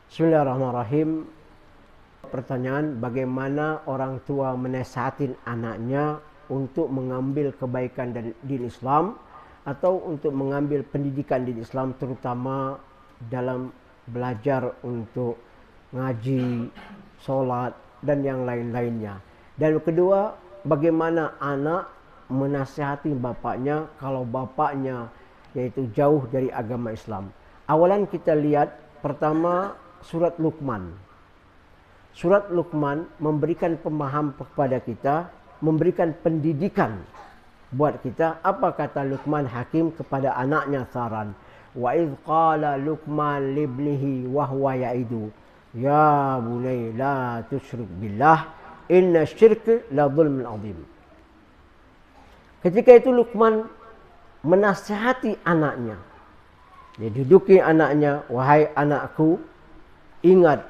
Bismillahirrahmanirrahim. Pertanyaan, bagaimana orang tua menasihatin anaknya untuk mengambil kebaikan dari din Islam atau untuk mengambil pendidikan din Islam, terutama dalam belajar untuk ngaji, sholat, dan yang lain-lainnya. Dan kedua, bagaimana anak menasihati bapaknya kalau bapaknya yaitu jauh dari agama Islam. Awalan kita lihat pertama surat Luqman. Surat Luqman memberikan pemahaman kepada kita, memberikan pendidikan buat kita. Apa kata Luqman Hakim kepada anaknya Saran? Wa idh qala Luqman libnihi wa huwa ya'idu ya bunay la tusyrik billah inna syirka la dhulmun azim. Ketika itu Luqman menasihati anaknya. Dia duduki anaknya, wahai anakku, ingat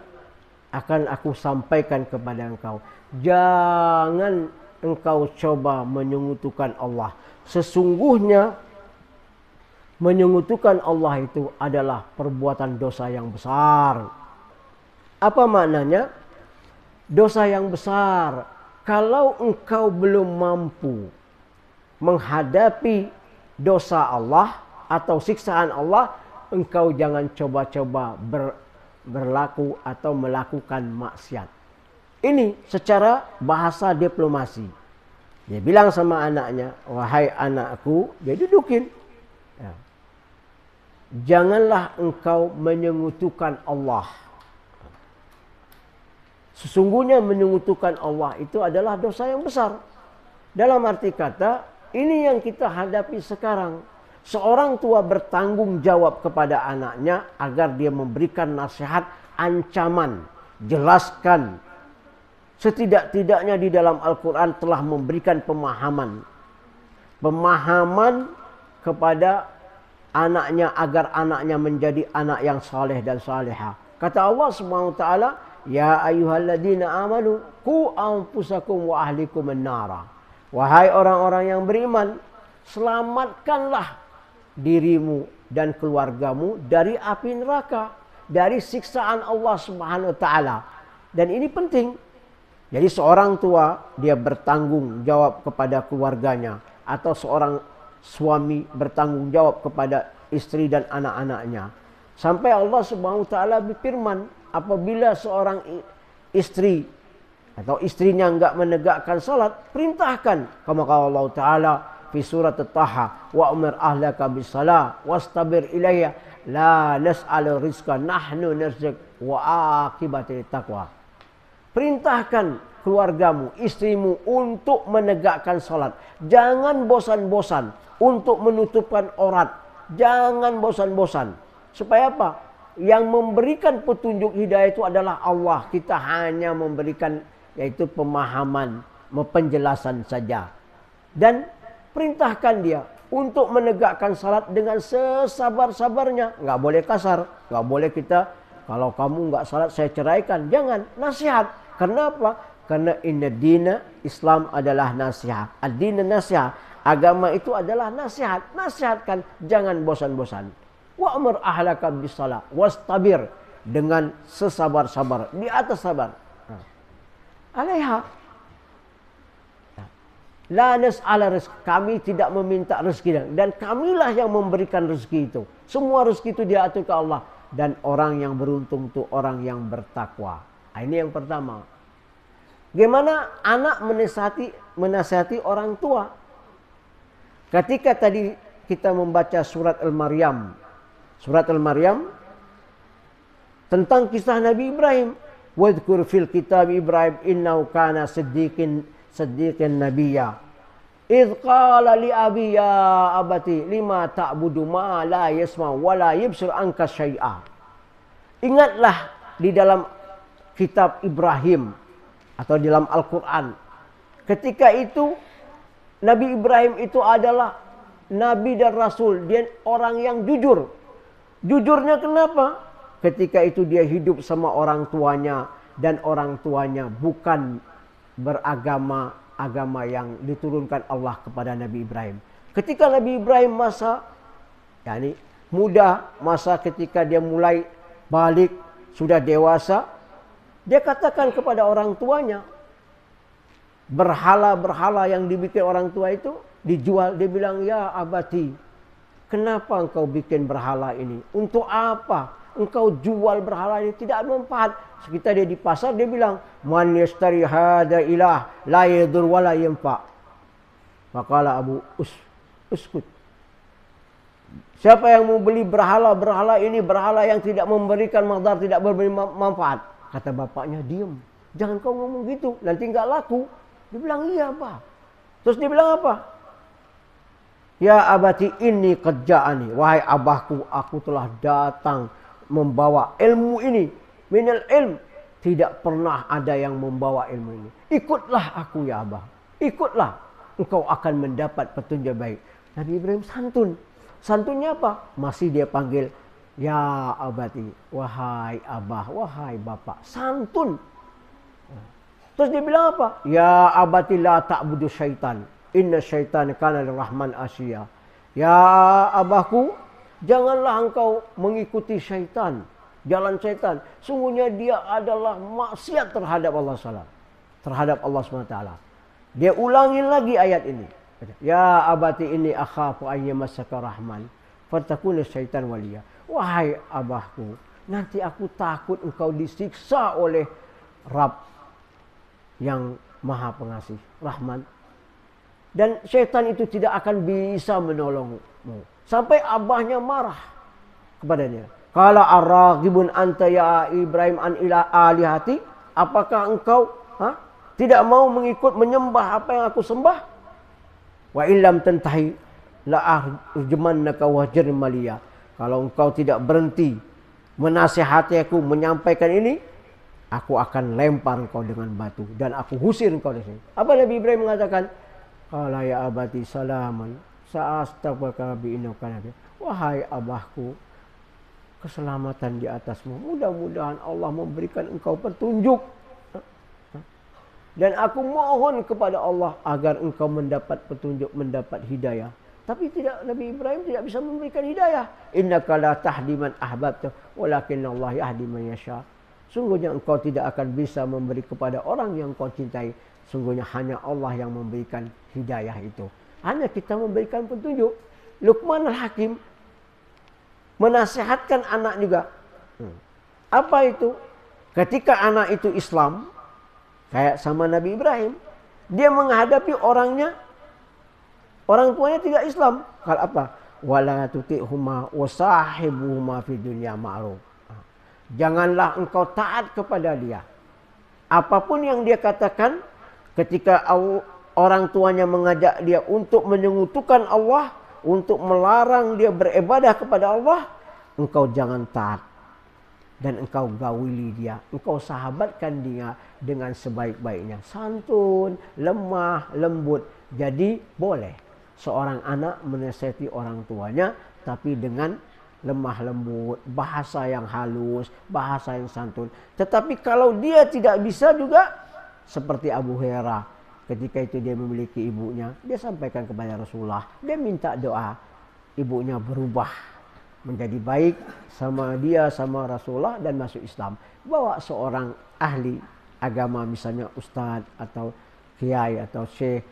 akan aku sampaikan kepada engkau. Jangan engkau coba menyekutukan Allah. Sesungguhnya menyekutukan Allah itu adalah perbuatan dosa yang besar. Apa maknanya? Dosa yang besar. Kalau engkau belum mampu menghadapi dosa Allah atau siksaan Allah, engkau jangan coba-coba berlaku atau melakukan maksiat. Ini secara bahasa diplomasi. Dia bilang sama anaknya, wahai anakku, dia dudukin. Ya. Janganlah engkau menyekutukan Allah. Sesungguhnya menyekutukan Allah itu adalah dosa yang besar. Dalam arti kata, ini yang kita hadapi sekarang. Seorang tua bertanggung jawab kepada anaknya agar dia memberikan nasihat, ancaman, jelaskan. Setidak-tidaknya di dalam Al-Quran telah memberikan pemahaman. Pemahaman kepada anaknya agar anaknya menjadi anak yang saleh dan salihah. Kata Allah SWT, ya ayyuhalladzina amanu qu anfusakum wa ahlikum an-nara. Wahai orang-orang yang beriman, selamatkanlah dirimu dan keluargamu dari api neraka, dari siksaan Allah Subhanahu wa taala. Dan ini penting. Jadi seorang tua dia bertanggung jawab kepada keluarganya, atau seorang suami bertanggung jawab kepada istri dan anak-anaknya. Sampai Allah Subhanahu wa taala berfirman, apabila seorang istri atau istrinya enggak menegakkan salat, perintahkan. Kama qala Allah taala fi surat At-Taha, wa umir ahlaka bis-salah wastabir ilayya la nas'alu rizqa nahnu narzuq wa aqibatu taqwa. Perintahkan keluargamu, istrimu untuk menegakkan salat. Jangan bosan-bosan untuk menutupkan aurat. Jangan bosan-bosan. Supaya apa? Yang memberikan petunjuk hidayah itu adalah Allah. Kita hanya memberikan yaitu pemahaman, penjelasan saja. Dan perintahkan dia untuk menegakkan salat dengan sesabar-sabarnya. Nggak boleh kasar. Nggak boleh kita, kalau kamu nggak salat saya ceraikan. Jangan, nasihat. Kenapa? Karena inna dina Islam adalah nasihat. Ad-dina nasihat. Agama itu adalah nasihat. Nasihatkan, jangan bosan-bosan. Wa'mur ahlaka bis-shalah wastabir, dengan sesabar-sabar, di atas sabar. Alaiha. La nas'ala rizq, kami tidak meminta rezeki, dan kamilah yang memberikan rezeki itu. Semua rezeki itu diatur ke Allah, dan orang yang beruntung itu orang yang bertakwa. Ini yang pertama. Bagaimana anak menasihati orang tua? Ketika tadi kita membaca surat Al-Maryam. Surat Al-Maryam tentang kisah Nabi Ibrahim. Wadhkur fil kitab Ibrahim innahu kana siddiqan nabiyya. Idh qala li abi ya abati lima ta'budu ma la yasma wa la yubsir anka syai'a. Ingatlah di dalam kitab Ibrahim atau di dalam Al-Quran. Ketika itu Nabi Ibrahim itu adalah Nabi dan Rasul. Dia orang yang jujur. Jujurnya kenapa? Ketika itu dia hidup sama orang tuanya. Dan orang tuanya bukan beragama yang diturunkan Allah kepada Nabi Ibrahim. Ketika Nabi Ibrahim masa muda, masa ketika dia mulai balik, sudah dewasa, dia katakan kepada orang tuanya, berhala-berhala yang dibikin orang tua itu dijual. Dia bilang, ya abati, kenapa engkau bikin berhala ini? Untuk apa engkau jual berhala ini? Tidak manfaat. Sekitar dia di pasar, dia bilang, man yashtari hada ilah la yadur wa la yanfa. Maka Abu uskut. Siapa yang mau beli berhala ini, berhala yang tidak memberikan madar, tidak memberi manfaat? Kata bapaknya, diam. Jangan kau ngomong gitu, nanti nggak laku. Dia bilang, iya Pak. Terus dia bilang apa? Ya abati ini kerjaani. Wahai abahku, aku telah datang membawa ilmu ini. Minal ilm. Tidak pernah ada yang membawa ilmu ini. Ikutlah aku ya abah. Ikutlah. Engkau akan mendapat petunjuk baik. Nabi Ibrahim santun. Santunnya apa? Masih dia panggil, ya abati. Wahai abah, wahai bapak. Santun. Terus dia bilang apa? Ya abati la ta'budu syaitan. Inna syaitan kana lirrahman asya. Ya abahku, janganlah engkau mengikuti syaitan. Jalan syaitan. Sungguhnya dia adalah maksiat terhadap Allah SWT. Terhadap Allah SWT. Dia ulangi lagi ayat ini. Ya abati ini akhafu ayyamassaka rahman. Fatakuna syaitan waliya. Wahai abahku, nanti aku takut engkau disiksa oleh Rabb yang maha pengasih, Rahman. Dan syaitan itu tidak akan bisa menolongmu. Sampai abahnya marah kepadanya. Qala ar-raghibun anta ya Ibrahim an ila alihati? Apakah engkau tidak mau mengikut menyembah apa yang aku sembah? Wa illam tantahi la arjumannaka wajr maliya. Kalau engkau tidak berhenti menasihati aku, menyampaikan ini, aku akan lempar engkau dengan batu dan aku usir engkau dari sini. Apa Nabi Ibrahim mengatakan? Qala ya abati salaman sa'astaghfiruka bi innaka nabi. Wahai abahku, keselamatan di atasmu. Mudah-mudahan Allah memberikan engkau petunjuk. Dan aku mohon kepada Allah agar engkau mendapat petunjuk, mendapat hidayah. Tapi tidak, Nabi Ibrahim tidak bisa memberikan hidayah. Innaka la tahdi man ahbabta walakin Allah yahdi man yasha. Sungguhnya engkau tidak akan bisa memberi kepada orang yang kau cintai. Sungguhnya hanya Allah yang memberikan hidayah itu. Hanya kita memberikan petunjuk. Luqman al-Hakim menasihatkan anak juga. Apa itu? Ketika anak itu Islam, kayak sama Nabi Ibrahim, dia menghadapi orang tuanya tidak Islam. Kalau apa? Wala tuti'huma wasahibuhuma fid dunya ma'ruf. Janganlah engkau taat kepada dia. Apapun yang dia katakan, ketika orang tuanya mengajak dia untuk menyekutukan Allah, untuk melarang dia beribadah kepada Allah, engkau jangan taat. Dan engkau gauli dia, engkau sahabatkan dia dengan sebaik-baiknya. Santun, lemah, lembut. Jadi boleh seorang anak menasihati orang tuanya, tapi dengan lemah lembut, bahasa yang halus, bahasa yang santun. Tetapi kalau dia tidak bisa juga, seperti Abu Hurairah. Ketika itu dia memiliki ibunya, dia sampaikan kepada Rasulullah. Dia minta doa, ibunya berubah menjadi baik sama dia, sama Rasulullah, dan masuk Islam. Bawa seorang ahli agama, misalnya ustadz atau kiai atau syekh,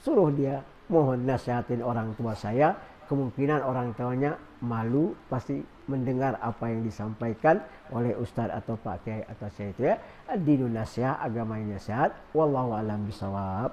suruh dia, mohon nasihatin orang tua saya. Kemungkinan orang tuanya malu pasti mendengar apa yang disampaikan oleh ustadz atau pak kiai atau syekh itu ya. Ad-dinu nasihat, agama yang nasihat. Wallahu a'lam bishawab.